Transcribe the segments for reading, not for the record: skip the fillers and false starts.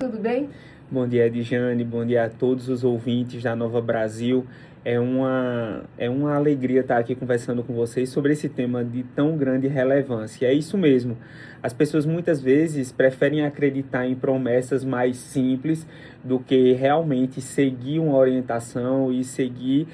Tudo bem? Bom dia, Edjane. Bom dia a todos os ouvintes da Nova Brasil. É uma alegria estar aqui conversando com vocês sobre esse tema de tão grande relevância. É isso mesmo. As pessoas muitas vezes preferem acreditar em promessas mais simples do que realmente seguir uma orientação e seguir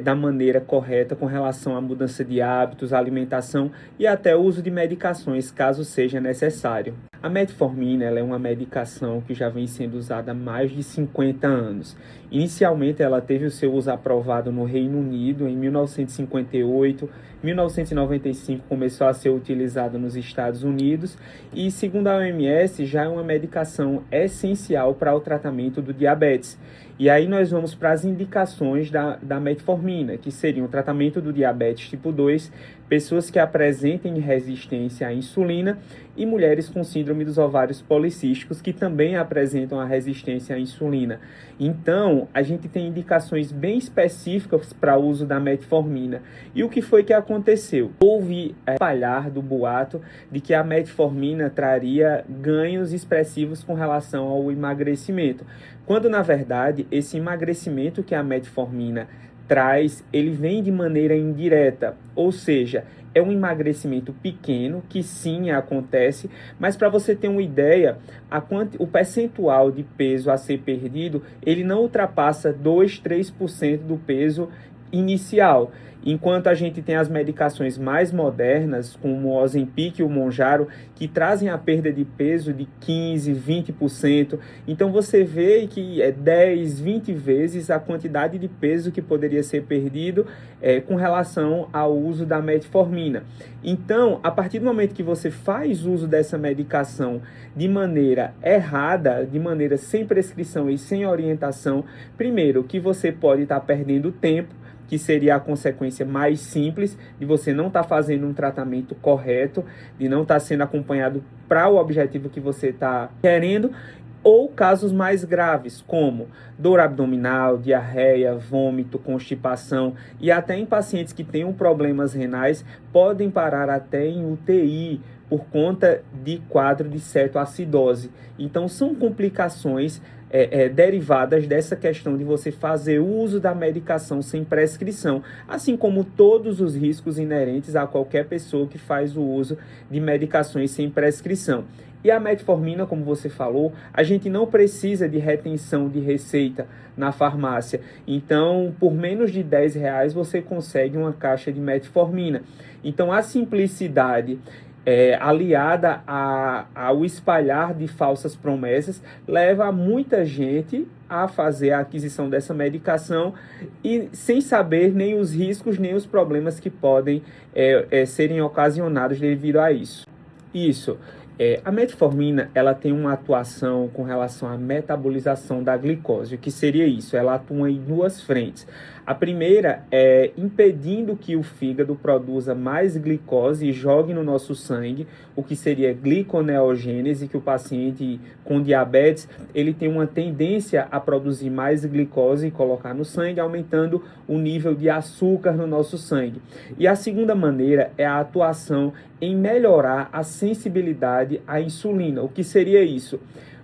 da maneira correta com relação à mudança de hábitos, alimentação e até o uso de medicações, caso seja necessário. A metformina ela é uma medicação que já vem sendo usada há mais de 50 anos. Inicialmente, ela teve o seu uso aprovado no Reino Unido em 1958, 1995 começou a ser utilizada nos Estados Unidos e, segundo a OMS, já é uma medicação essencial para o tratamento do diabetes. E aí nós vamos para as indicações da metformina, que seriam o tratamento do diabetes tipo 2, pessoas que apresentem resistência à insulina e mulheres com síndrome dos ovários policísticos que também apresentam a resistência à insulina. Então, a gente tem indicações bem específicas para o uso da metformina. E o que foi que aconteceu? Houve espalhar do boato de que a metformina traria ganhos expressivos com relação ao emagrecimento, quando na verdade esse emagrecimento que a metformina traz, ele vem de maneira indireta, ou seja, é um emagrecimento pequeno, que sim acontece, mas para você ter uma ideia, o percentual de peso a ser perdido, ele não ultrapassa 2-3% do peso inicial. Enquanto a gente tem as medicações mais modernas, como o Ozempic e o Mounjaro, que trazem a perda de peso de 15%, 20%. Então você vê que é 10, 20 vezes a quantidade de peso que poderia ser perdido com relação ao uso da metformina. Então, a partir do momento que você faz uso dessa medicação de maneira errada, de maneira sem prescrição e sem orientação, primeiro que você pode estar perdendo tempo, que seria a consequência mais simples de você não estar fazendo um tratamento correto, de não estar sendo acompanhado para o objetivo que você está querendo, ou casos mais graves, como dor abdominal, diarreia, vômito, constipação, e até em pacientes que tenham problemas renais, podem parar até em UTI, por conta de quadro de cetoacidose. Então, são complicações derivadas dessa questão de você fazer uso da medicação sem prescrição, assim como todos os riscos inerentes a qualquer pessoa que faz o uso de medicações sem prescrição. E a metformina, como você falou, a gente não precisa de retenção de receita na farmácia. Então, por menos de R$10, você consegue uma caixa de metformina. Então, a simplicidade aliada ao espalhar de falsas promessas, leva muita gente a fazer a aquisição dessa medicação e sem saber nem os riscos, nem os problemas que podem serem ocasionados devido a isso. A metformina ela tem uma atuação com relação à metabolização da glicose. O que seria isso? Ela atua em duas frentes. A primeira é impedindo que o fígado produza mais glicose e jogue no nosso sangue, o que seria gliconeogênese, que o paciente com diabetes ele tem uma tendência a produzir mais glicose e colocar no sangue, aumentando o nível de açúcar no nosso sangue. E a segunda maneira é a atuação em melhorar a sensibilidade à insulina. O que seria isso?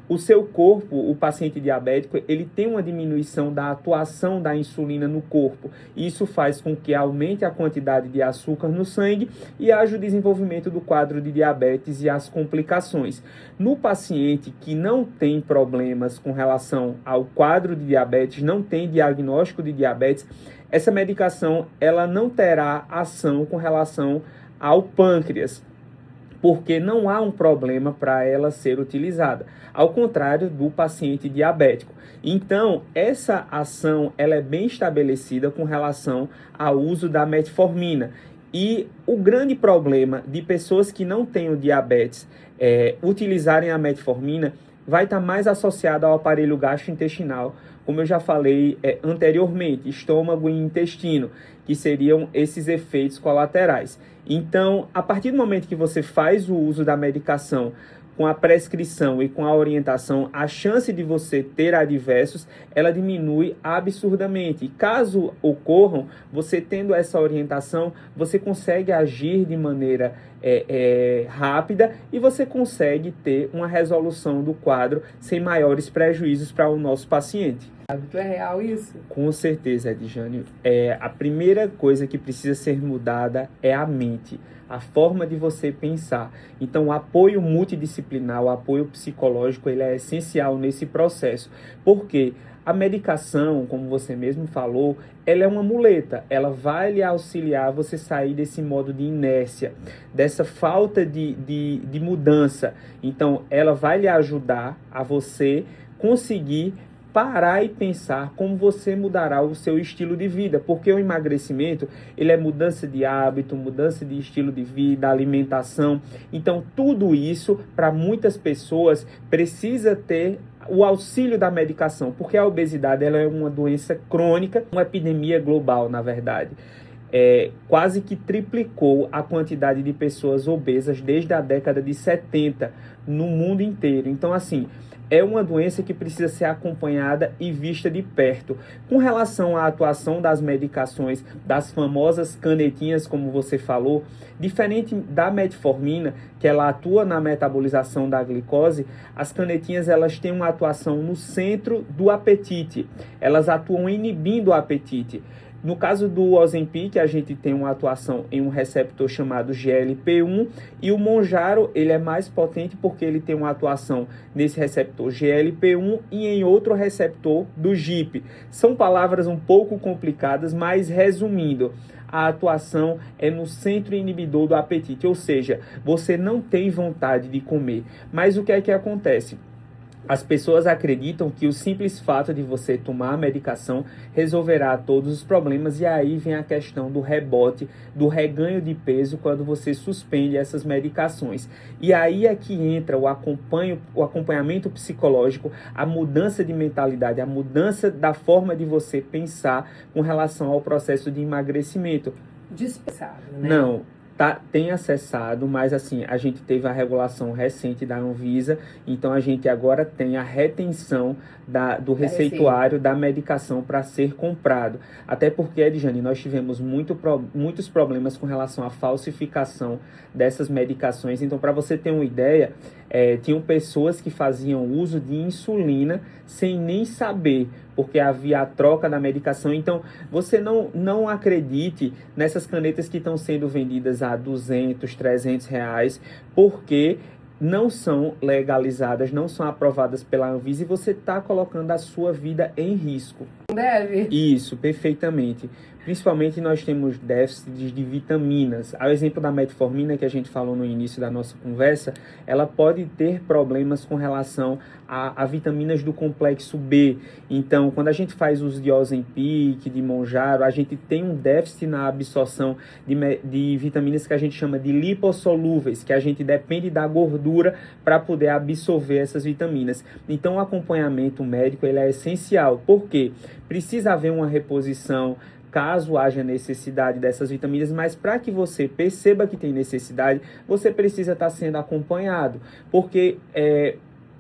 O seu corpo, o paciente diabético, ele tem uma diminuição da atuação da insulina no corpo. Isso faz com que aumente a quantidade de açúcar no sangue e haja o desenvolvimento do quadro de diabetes e as complicações. No paciente que não tem problemas com relação ao quadro de diabetes, não tem diagnóstico de diabetes, essa medicação ela não terá ação com relação ao pâncreas, porque não há um problema para ela ser utilizada, ao contrário do paciente diabético. Então, essa ação ela é bem estabelecida com relação ao uso da metformina. E o grande problema de pessoas que não têm o diabetes utilizarem a metformina vai estar mais associado ao aparelho gastrointestinal, como eu já falei anteriormente, estômago e intestino, que seriam esses efeitos colaterais. Então, a partir do momento que você faz o uso da medicação com a prescrição e com a orientação, a chance de você ter adversos, ela diminui absurdamente. E caso ocorram, você tendo essa orientação, você consegue agir de maneira rápida e você consegue ter uma resolução do quadro sem maiores prejuízos para o nosso paciente. É real isso? Com certeza, Edjane. A primeira coisa que precisa ser mudada é a mente, a forma de você pensar. Então, o apoio multidisciplinar, o apoio psicológico, ele é essencial nesse processo. Por quê? A medicação, como você mesmo falou, ela é uma muleta. Ela vai lhe auxiliar a você sair desse modo de inércia, dessa falta de mudança. Então, ela vai lhe ajudar a você conseguir parar e pensar como você mudará o seu estilo de vida, porque o emagrecimento, ele é mudança de hábito, mudança de estilo de vida, alimentação. Então, tudo isso, para muitas pessoas, precisa ter o auxílio da medicação, porque a obesidade ela é uma doença crônica, uma epidemia global, na verdade. Quase que triplicou a quantidade de pessoas obesas desde a década de 70 no mundo inteiro. Então, assim, é uma doença que precisa ser acompanhada e vista de perto. Com relação à atuação das medicações, das famosas canetinhas, como você falou, diferente da metformina, que ela atua na metabolização da glicose, as canetinhas elas têm uma atuação no centro do apetite. Elas atuam inibindo o apetite. No caso do Ozempic, a gente tem uma atuação em um receptor chamado GLP-1 e o Mounjaro, ele é mais potente porque ele tem uma atuação nesse receptor GLP-1 e em outro receptor do GIP. São palavras um pouco complicadas, mas resumindo, a atuação é no centro inibidor do apetite, ou seja, você não tem vontade de comer. Mas o que é que acontece? As pessoas acreditam que o simples fato de você tomar a medicação resolverá todos os problemas e aí vem a questão do rebote, do reganho de peso quando você suspende essas medicações. E aí é que entra o acompanhamento psicológico, a mudança de mentalidade, a mudança da forma de você pensar com relação ao processo de emagrecimento. Dispensável, né? Não. Tem acessado, mas assim, a gente teve a regulação recente da Anvisa, então a gente agora tem a retenção do receituário da medicação para ser comprado. Até porque, Edjane, nós tivemos muitos problemas com relação à falsificação dessas medicações. Então, para você ter uma ideia, tinham pessoas que faziam uso de insulina sem nem saber, porque havia a troca da medicação. Então, você não acredite nessas canetas que estão sendo vendidas a 200, 300 reais, porque não são legalizadas, não são aprovadas pela Anvisa e você está colocando a sua vida em risco. Deve. Isso, perfeitamente. Principalmente nós temos déficits de vitaminas. Ao exemplo da metformina que a gente falou no início da nossa conversa, ela pode ter problemas com relação a vitaminas do complexo B. Então, quando a gente faz uso de Ozempic, de Mounjaro, a gente tem um déficit na absorção de vitaminas que a gente chama de lipossolúveis, que a gente depende da gordura para poder absorver essas vitaminas. Então, o acompanhamento médico ele é essencial. Por quê? Precisa haver uma reposição caso haja necessidade dessas vitaminas, mas para que você perceba que tem necessidade, você precisa estar sendo acompanhado, porque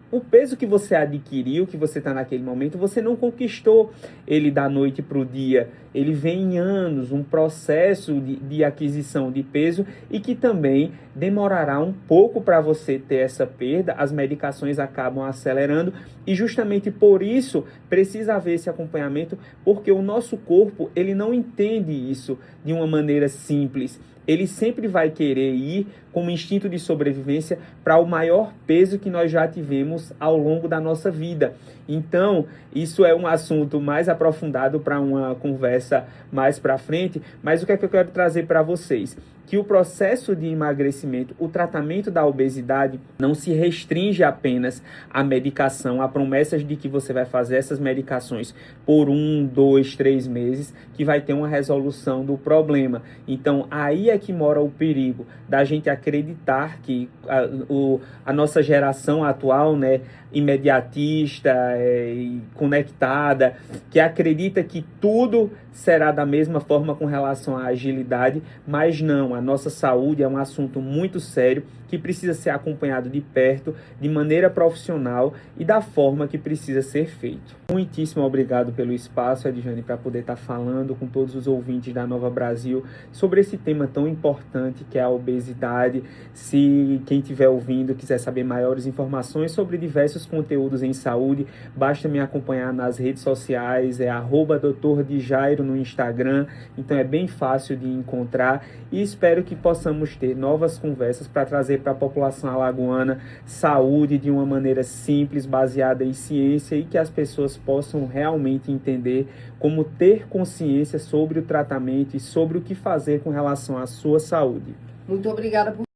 o peso que você adquiriu, que você está naquele momento, você não conquistou ele da noite para o dia. Ele vem em anos, um processo de aquisição de peso e que também demorará um pouco para você ter essa perda. As medicações acabam acelerando e justamente por isso precisa haver esse acompanhamento, porque o nosso corpo ele não entende isso de uma maneira simples. Ele sempre vai querer ir como instinto de sobrevivência para o maior peso que nós já tivemos ao longo da nossa vida. Então, isso é um assunto mais aprofundado para uma conversa mais para frente, mas o que é que eu quero trazer para vocês? Que o processo de emagrecimento, o tratamento da obesidade, não se restringe apenas à medicação, a promessas de que você vai fazer essas medicações por 1, 2, 3 meses, que vai ter uma resolução do problema. Então, aí é que mora o perigo da gente acreditar que a nossa geração atual, né, imediatista e conectada, que acredita que tudo será da mesma forma com relação à agilidade, mas não, a nossa saúde é um assunto muito sério que precisa ser acompanhado de perto, de maneira profissional e da forma que precisa ser feito. Muitíssimo obrigado pelo espaço, Edjane, para poder estar falando com todos os ouvintes da Nova Brasil sobre esse tema tão importante que é a obesidade. Se quem estiver ouvindo quiser saber maiores informações sobre diversos conteúdos em saúde, basta me acompanhar nas redes sociais, é @Dr. Djairo no Instagram, então é bem fácil de encontrar e espero que possamos ter novas conversas para trazer para a população alagoana saúde de uma maneira simples, baseada em ciência e que as pessoas possam realmente entender como ter consciência sobre o tratamento e sobre o que fazer com relação à sua saúde. Muito obrigada por